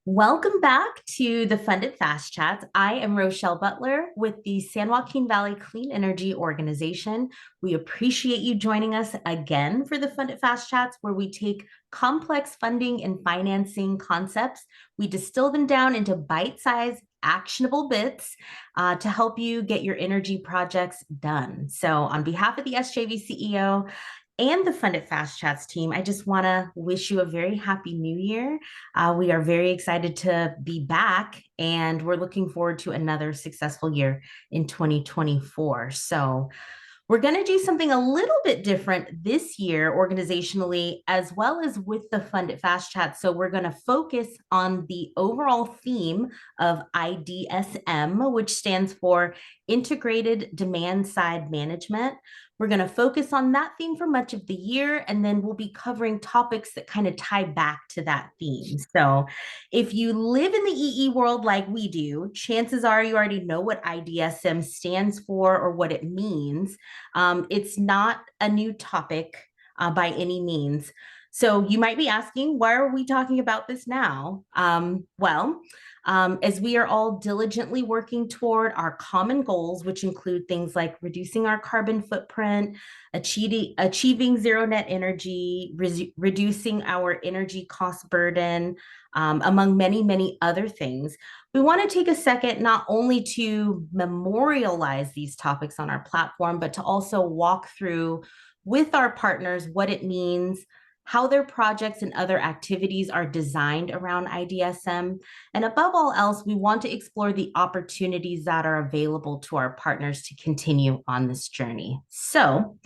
Welcome back to the Funded Fast Chats. I am Rochelle Butler with the San Joaquin Valley Clean Energy Organization. We appreciate you joining us again for the Funded Fast Chats, where we take complex funding and financing concepts, we distill them down into bite-sized, actionable bits to help you get your energy projects done. So, on behalf of the SJV CEO, and the Funded Fast Chats team, I just want to wish you a very happy new year. We are very excited to be back, and we're looking forward to another successful year in 2024. So, we're going to do something a little bit different this year organizationally, as well as with the Funded Fast Chat. So we're going to focus on the overall theme of IDSM, which stands for Integrated Demand Side Management. We're going to focus on that theme for much of the year, and then we'll be covering topics that kind of tie back to that theme. So if you live in the EE world like we do, chances are you already know what IDSM stands for or what it means. It's not a new topic by any means. So you might be asking, why are we talking about this now? As we are all diligently working toward our common goals, which include things like reducing our carbon footprint, achieving zero net energy, reducing our energy cost burden, among many, many other things, we want to take a second not only to memorialize these topics on our platform, but to also walk through with our partners what it means, how their projects and other activities are designed around IDSM. And above all else, we want to explore the opportunities that are available to our partners to continue on this journey. So,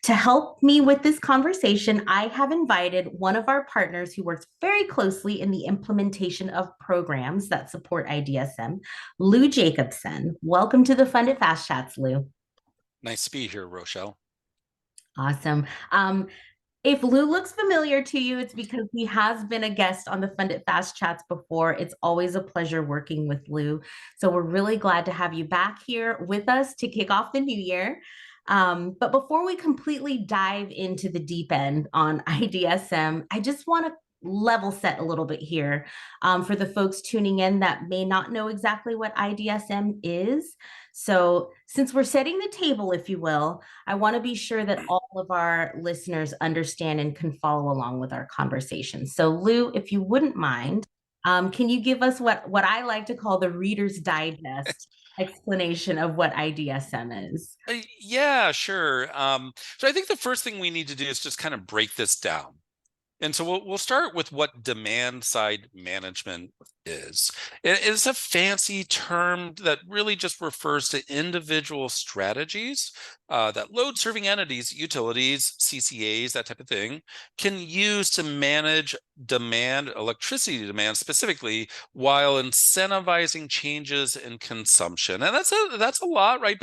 to help me with this conversation, I have invited one of our partners who works very closely in the implementation of programs that support IDSM, Lou Jacobson. Welcome to the Funded Fast Chats, Lou. Nice to be here, Rochelle. Awesome. If Lou looks familiar to you, it's because he has been a guest on the Funded Fast Chats before. It's always a pleasure working with Lou. So we're really glad to have you back here with us to kick off the new year. But before we completely dive into the deep end on IDSM, I just want to level set a little bit here for the folks tuning in that may not know exactly what IDSM is. So since we're setting the table, if you will, I want to be sure that all of our listeners understand and can follow along with our conversation. So Lou, if you wouldn't mind, can you give us what I like to call the Reader's Digest explanation of what IDSM is? Yeah, sure. So I think the first thing we need to do is just kind of break this down. And so we'll start with what demand side management is. It's a fancy term that really just refers to individual strategies that load serving entities, utilities, CCAs, that type of thing, can use to manage demand, electricity demand specifically, while incentivizing changes in consumption. And that's a lot, right?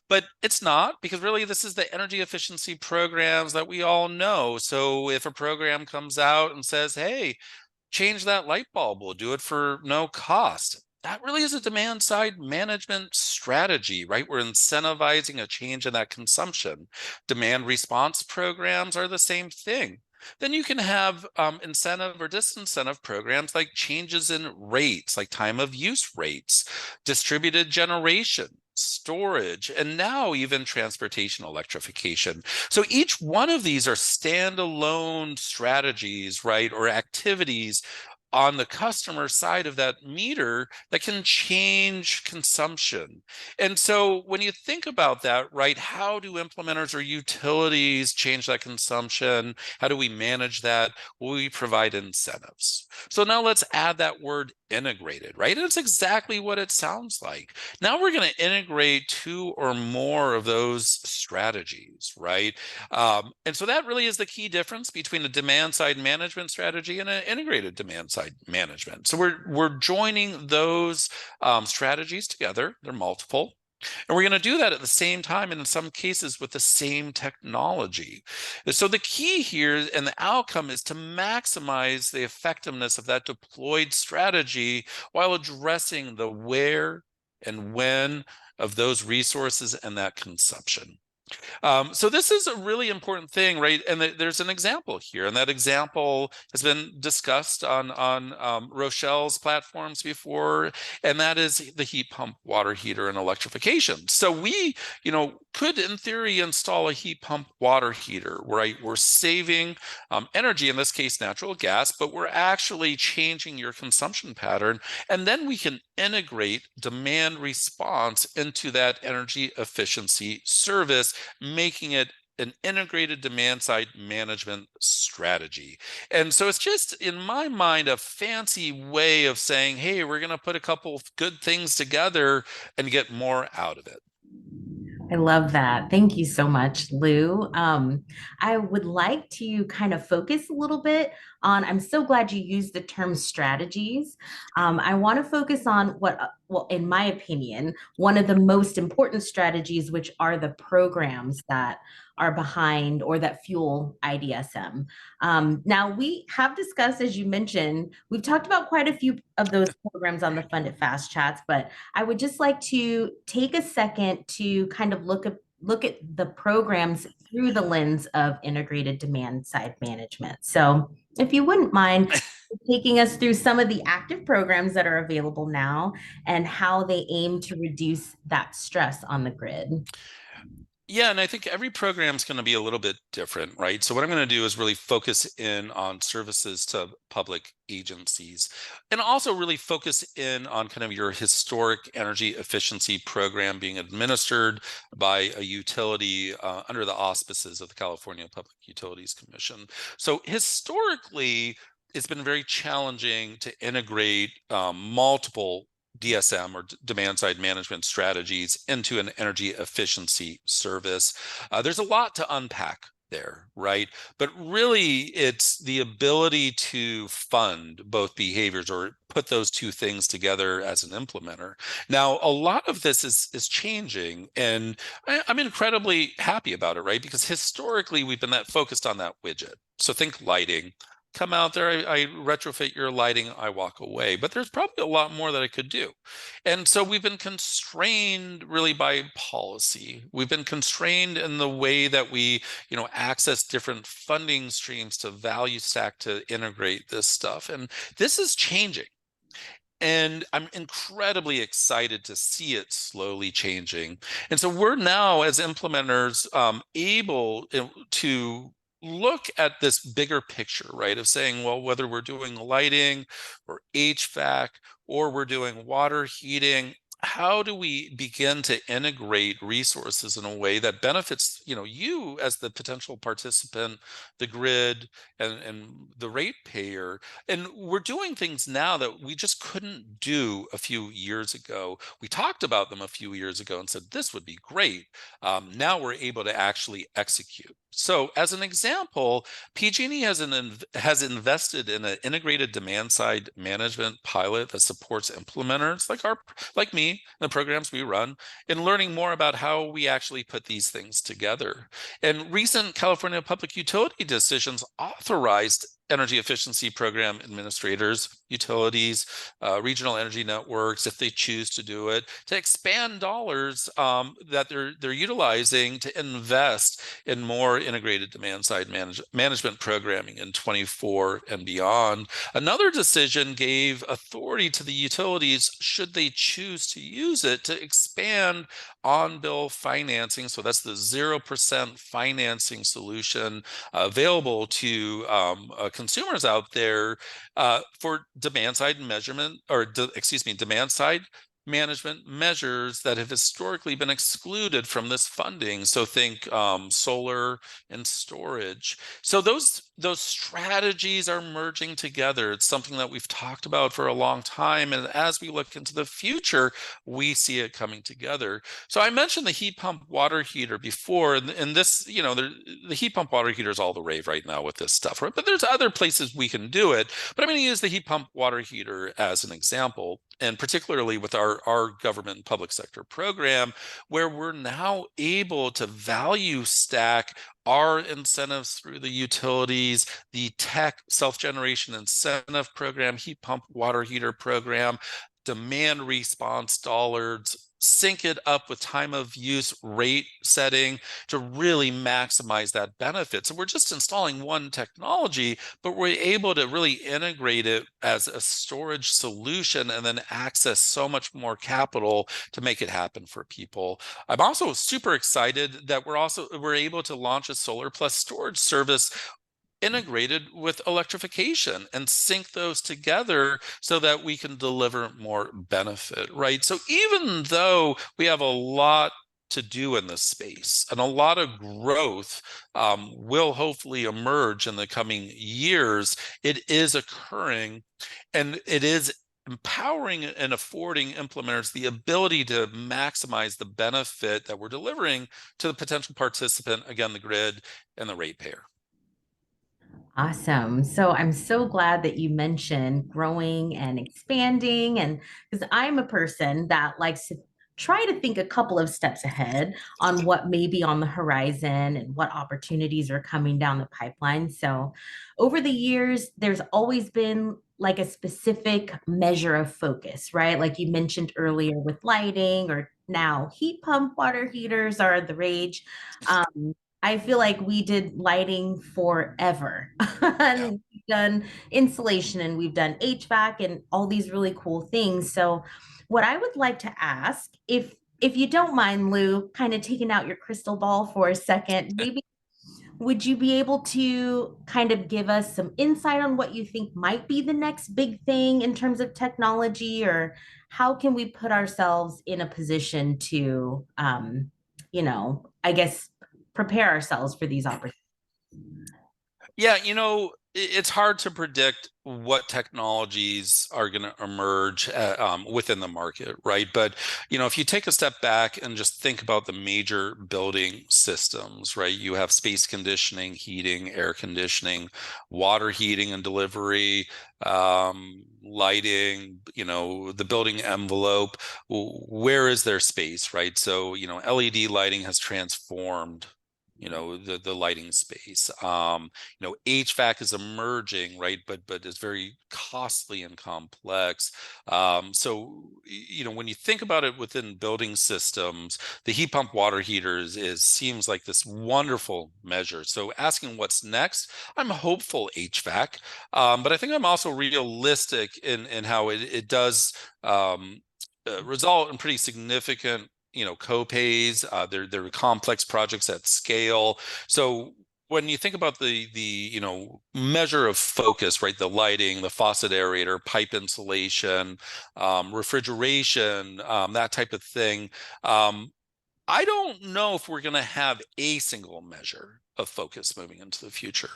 But it's not, because really this is the energy efficiency programs that we all know. So if a program comes out and says, hey, change that light bulb, we'll do it for no cost, that really is a demand side management strategy, right? We're incentivizing a change in that consumption. Demand response programs are the same thing. Then you can have incentive or disincentive programs like changes in rates, like time of use rates, distributed generation, storage, and now even transportation electrification. So each one of these are standalone strategies, right, or activities on the customer side of that meter that can change consumption. And so when you think about that, right, how do implementers or utilities change that consumption? How do we manage that? Well, we provide incentives. So now let's add that word integrated, right? And it's exactly what it sounds like. Now we're going to integrate two or more of those strategies, right? And so that really is the key difference between a demand side management strategy and an integrated demand side management. So we're joining those strategies together. They're multiple. And we're going to do that at the same time, and in some cases with the same technology. So the key here and the outcome is to maximize the effectiveness of that deployed strategy while addressing the where and when of those resources and that consumption. So this is a really important thing, right? And there's an example here, and that example has been discussed on Rochelle's platforms before, and that is the heat pump, water heater, and electrification. So we, could in theory install a heat pump water heater, right? We're saving energy, in this case, natural gas, but we're actually changing your consumption pattern, and then we can integrate demand response into that energy efficiency service, making it an integrated demand side management strategy. And so it's just, in my mind, a fancy way of saying, hey, we're going to put a couple of good things together and get more out of it. I love that. Thank you so much, Lou. I would like to kind of focus a little bit on, I'm so glad you used the term strategies. I want to focus on what, well, in my opinion, one of the most important strategies, which are the programs that are behind or that fuel IDSM. Now, we have discussed, as you mentioned, we've talked about quite a few of those programs on the Funded Fast Chats, but I would just like to take a second to kind of look at the programs through the lens of integrated demand side management. So, if you wouldn't mind taking us through some of the active programs that are available now and how they aim to reduce that stress on the grid. Yeah, and I think every program is going to be a little bit different, right? So what I'm going to do is really focus in on services to public agencies, and also really focus in on kind of your historic energy efficiency program being administered by a utility under the auspices of the California Public Utilities Commission. So historically, it's been very challenging to integrate multiple DSM, or demand side management strategies, into an energy efficiency service. There's a lot to unpack there, right? But really, it's the ability to fund both behaviors, or put those two things together as an implementer. Now, a lot of this is changing, and I'm incredibly happy about it, right? Because historically, we've been that focused on that widget. So think lighting. Come out there, I retrofit your lighting, I walk away. But there's probably a lot more that I could do. And so we've been constrained really by policy. We've been constrained in the way that we, access different funding streams to value stack to integrate this stuff. And this is changing. And I'm incredibly excited to see it slowly changing. And so we're now, as implementers, able to look at this bigger picture, right? Of saying, well, whether we're doing lighting or HVAC, or we're doing water heating, how do we begin to integrate resources in a way that benefits, you as the potential participant, the grid, and the ratepayer? And we're doing things now that we just couldn't do a few years ago. We talked about them a few years ago and said, this would be great. Now we're able to actually execute. So as an example, PG&E has invested in an integrated demand side management pilot that supports implementers like me, the programs we run, in learning more about how we actually put these things together. And recent California Public Utility decisions authorized energy efficiency program administrators, utilities, regional energy networks, if they choose to do it, to expand dollars that they're utilizing to invest in more integrated demand side management programming in 24 and beyond. Another decision gave authority to the utilities, should they choose to use it, to expand on-bill financing. So that's the 0% financing solution available to consumers out there for demand side measurement, or demand side management measures that have historically been excluded from this funding. So think solar and storage. So those strategies are merging together. It's something that we've talked about for a long time, and as we look into the future, we see it coming together. So I mentioned the heat pump water heater before, and this, the heat pump water heater is all the rave right now with this stuff, right? But there's other places we can do it. But I'm going to use the heat pump water heater as an example, and particularly with our government and public sector program, where we're now able to value stack our incentives through the utilities, the tech self-generation incentive program, heat pump water heater program, demand response dollars, sync it up with time of use rate setting to really maximize that benefit. So we're just installing one technology, but we're able to really integrate it as a storage solution and then access so much more capital to make it happen for people. I'm also super excited that we're able to launch a solar plus storage service integrated with electrification and sync those together so that we can deliver more benefit, right? So even though we have a lot to do in this space and a lot of growth will hopefully emerge in the coming years, it is occurring, and it is empowering and affording implementers the ability to maximize the benefit that we're delivering to the potential participant, again, the grid and the ratepayer. Awesome. So I'm so glad that you mentioned growing and expanding. And because I'm a person that likes to try to think a couple of steps ahead on what may be on the horizon and what opportunities are coming down the pipeline. So over the years, there's always been like a specific measure of focus, right? Like you mentioned earlier with lighting, or now heat pump water heaters are the rage. I feel like we did lighting forever. Yeah. And we've done insulation and we've done HVAC and all these really cool things. So what I would like to ask, if you don't mind, Lou, kind of taking out your crystal ball for a second, maybe would you be able to kind of give us some insight on what you think might be the next big thing in terms of technology, or how can we put ourselves in a position to, I guess, prepare ourselves for these opportunities? Yeah, it's hard to predict what technologies are going to emerge within the market, right? But, if you take a step back and just think about the major building systems, right? You have space conditioning, heating, air conditioning, water heating and delivery, lighting, the building envelope. Where is their space, right? So, LED lighting has transformed the lighting space. HVAC is emerging, right, but is very costly and complex. So when you think about it within building systems, the heat pump water heaters seems like this wonderful measure. So asking what's next, I'm hopeful HVAC, but I think I'm also realistic in how it does result in pretty significant co-pays. They're complex projects at scale. So when you think about the measure of focus, right, the lighting, the faucet aerator, pipe insulation, refrigeration, that type of thing, I don't know if we're going to have a single measure of focus moving into the future.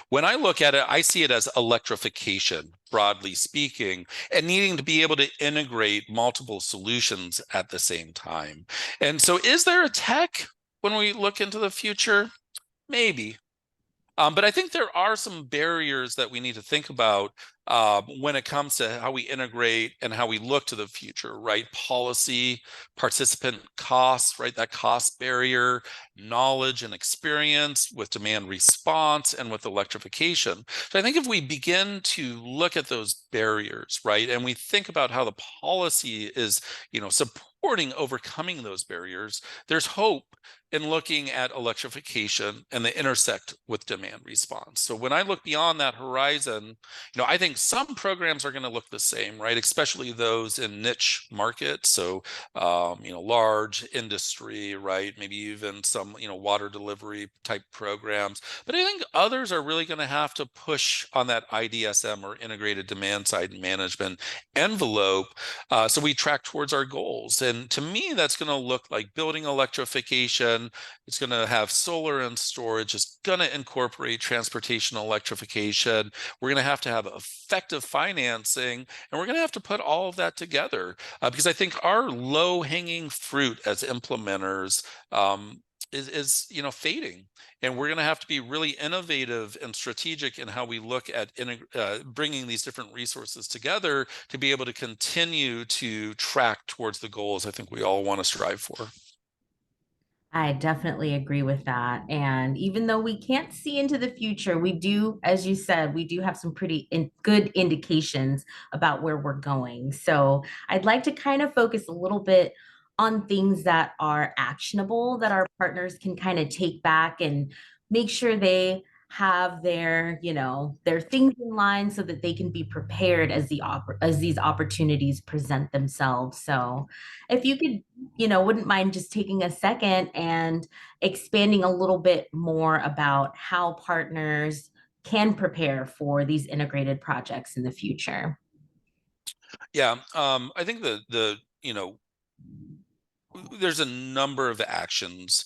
When I look at it, I see it as electrification, broadly speaking, and needing to be able to integrate multiple solutions at the same time. And so, is there a tech when we look into the future? Maybe. But I think there are some barriers that we need to think about when it comes to how we integrate and how we look to the future, right? Policy, participant costs, right? That cost barrier, knowledge and experience with demand response and with electrification. So I think if we begin to look at those barriers, right, and we think about how the policy is, supporting overcoming those barriers, there's hope in looking at electrification and they intersect with demand response. So when I look beyond that horizon, I think some programs are going to look the same, right? Especially those in niche markets. So, large industry, right? Maybe even some, water delivery type programs. But I think others are really going to have to push on that IDSM, or integrated demand side management envelope, so we track towards our goals. And to me, that's going to look like building electrification. It's going to have solar and storage. It's going to incorporate transportation electrification. We're going to have effective financing, and we're going to have to put all of that together because I think our low-hanging fruit as implementers is fading, and we're going to have to be really innovative and strategic in how we look at bringing these different resources together to be able to continue to track towards the goals I think we all want to strive for. I definitely agree with that. And even though we can't see into the future, we do, as you said, we do have some pretty good indications about where we're going. So I'd like to kind of focus a little bit on things that are actionable that our partners can kind of take back and make sure they have their, their things in line so that they can be prepared as as these opportunities present themselves. So if you could, wouldn't mind just taking a second and expanding a little bit more about how partners can prepare for these integrated projects in the future. Yeah, I think there's a number of actions.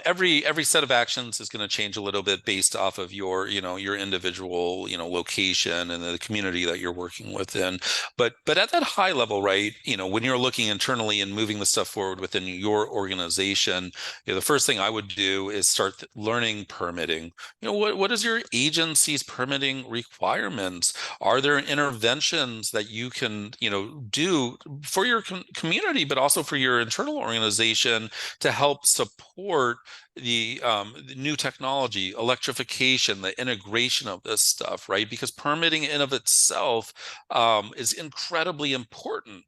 Every set of actions is going to change a little bit based off of your individual, location and the community that you're working within. But at that high level, right, when you're looking internally and moving the stuff forward within your organization, the first thing I would do is start learning permitting. What is your agency's permitting requirements? Are there interventions that you can, do for your community, but also for your internal organization to help support the new technology, electrification, the integration of this stuff, right? Because permitting in of itself is incredibly important,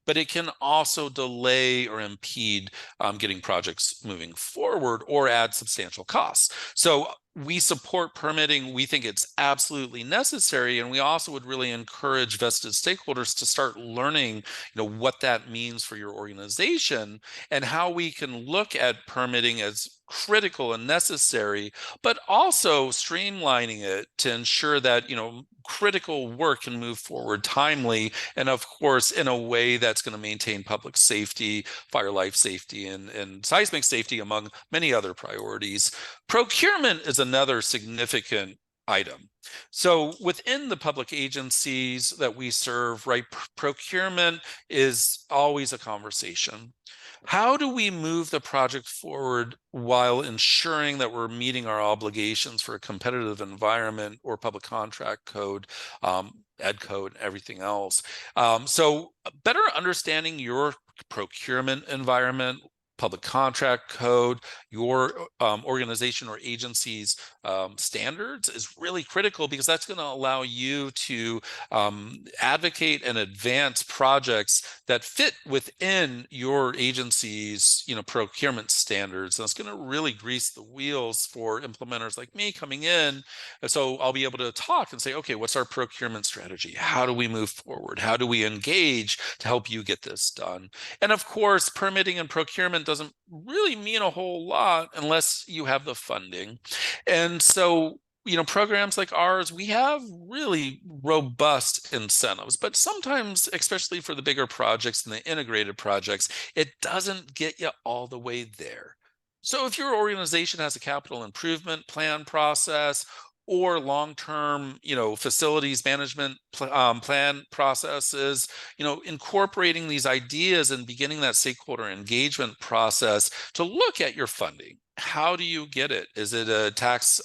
but it can also delay or impede getting projects moving forward or add substantial costs. So we support permitting. We think it's absolutely necessary, and we also would really encourage vested stakeholders to start learning, what that means for your organization and how we can look at permitting as critical and necessary, but also streamlining it to ensure that, critical work can move forward timely, and of course in a way that's going to maintain public safety, fire life safety, and seismic safety, among many other priorities. Procurement is another significant item. So within the public agencies that we serve, right, procurement is always a conversation. How do we move the project forward while ensuring that we're meeting our obligations for a competitive environment or public contract code, ed code, everything else? So better understanding your procurement environment, public contract code, your organization or agency's standards is really critical, because that's going to allow you to advocate and advance projects that fit within your agency's procurement standards. And it's going to really grease the wheels for implementers like me coming in. And so I'll be able to talk and say, okay, what's our procurement strategy? How do we move forward? How do we engage to help you get this done? And of course, permitting and procurement doesn't really mean a whole lot unless you have the funding. And so, programs like ours, we have really robust incentives, but sometimes, especially for the bigger projects and the integrated projects, it doesn't get you all the way there. So if your organization has a capital improvement plan process or long-term, facilities management plan processes, incorporating these ideas and beginning that stakeholder engagement process to look at your funding. How do you get it? Is it a tax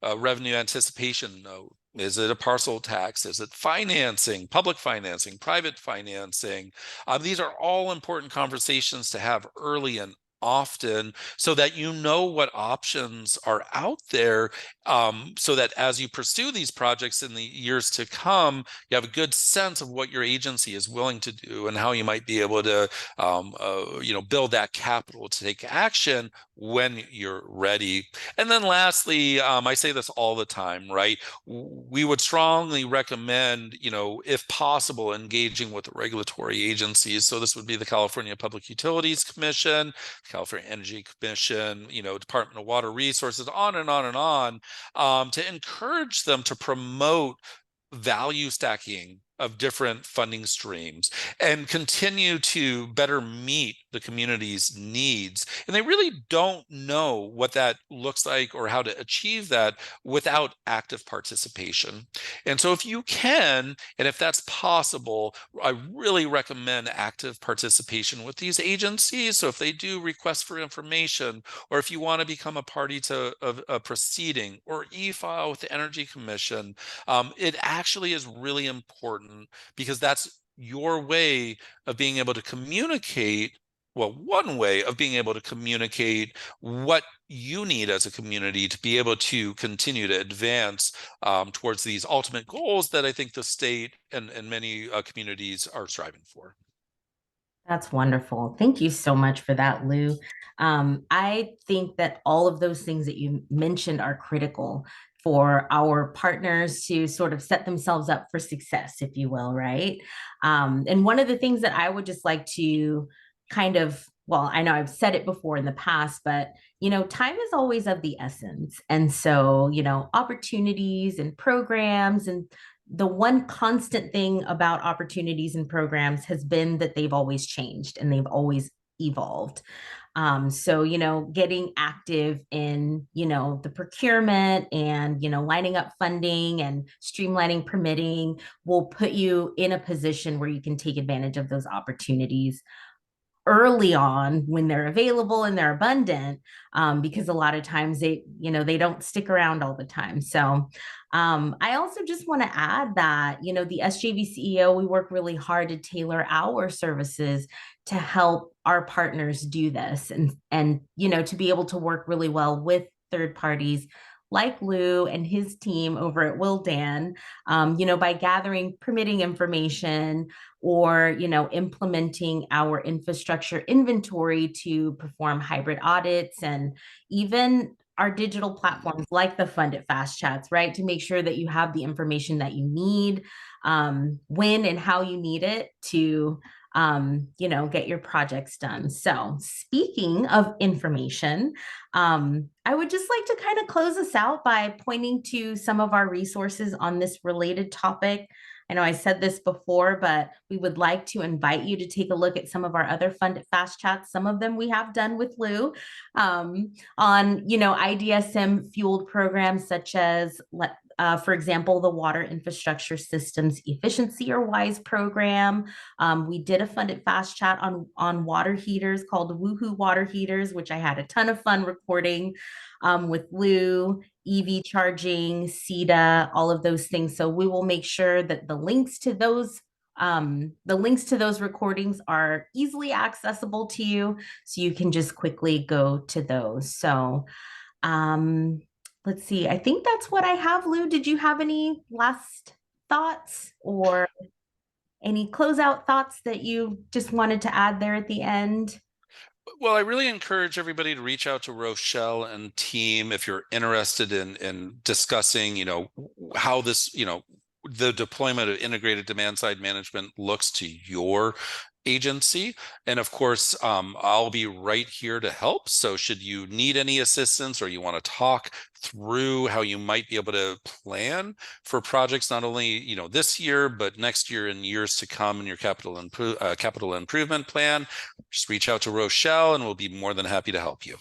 revenue anticipation note? Is it a parcel tax? Is it financing, public financing, private financing? These are all important conversations to have early and often, so that you know what options are out there, so that as you pursue these projects in the years to come, you have a good sense of what your agency is willing to do and how you might be able to build that capital to take action when you're ready. And then lastly, I say this all the time, right? We would strongly recommend, if possible, engaging with the regulatory agencies. So this would be the California Public Utilities Commission, California Energy Commission, Department of Water Resources, on and on and on, to encourage them to promote value stacking of different funding streams and continue to better meet the community's needs. And they really don't know what that looks like or how to achieve that without active participation. And so if you can, and if that's possible, I really recommend active participation with these agencies. So if they do request for information, or if you want to become a party to a proceeding or e-file with the Energy Commission, it actually is really important, because that's your way of being able to communicate. Well, one way of being able to communicate what you need as a community to be able to continue to advance towards these ultimate goals that I think the state and many communities are striving for. That's wonderful. Thank you so much for that, Lou. I think that all of those things that you mentioned are critical for our partners to sort of set themselves up for success, if you will, right? And one of the things that I would just like to kind of, well, I know I've said it before in the past, but time is always of the essence. And so, opportunities and programs and the one constant thing about opportunities and programs has been that they've always changed and they've always evolved. So, getting active in, the procurement and, lining up funding and streamlining permitting will put you in a position where you can take advantage of those opportunities early on when they're available and they're abundant, because a lot of times they don't stick around all the time. So I also just want to add that the SJV CEO, we work really hard to tailor our services to help our partners do this, and to be able to work really well with third parties like Lou and his team over at Wildan, by gathering permitting information or implementing our infrastructure inventory to perform hybrid audits, and even our digital platforms like the Funded Fast Chats, right, to make sure that you have the information that you need, when and how you need it to get your projects done. So speaking of information, I would just like to kind of close us out by pointing to some of our resources on this related topic. I know I said this before, but we would like to invite you to take a look at some of our other Funded Fast Chats. Some of them we have done with Lou, on, IDSM fueled programs such as, for example, the Water Infrastructure Systems Efficiency or WISE program. We did a Funded Fast Chat on water heaters called Woohoo Water Heaters, which I had a ton of fun recording with Lou, EV charging, CETA, all of those things. So we will make sure that the links to those recordings are easily accessible to you, so you can just quickly go to those. So let's see. I think that's what I have. Lou, did you have any last thoughts or any closeout thoughts that you just wanted to add there at the end? Well, I really encourage everybody to reach out to Rochelle and team if you're interested in discussing, how this, the deployment of integrated demand side management looks to your agency. And of course, I'll be right here to help. So should you need any assistance or you want to talk through how you might be able to plan for projects, not only, this year, but next year and years to come in your capital improvement plan, just reach out to Rochelle and we'll be more than happy to help you.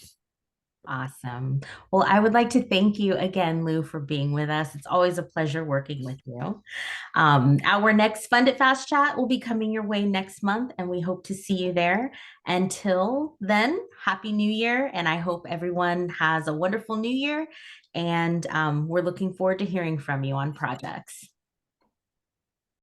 Awesome. Well, I would like to thank you again, Lou, for being with us. It's always a pleasure working with you. Our next Funded Fast Chat will be coming your way next month, and we hope to see you there. Until then, Happy New Year, and I hope everyone has a wonderful New Year. And we're looking forward to hearing from you on projects.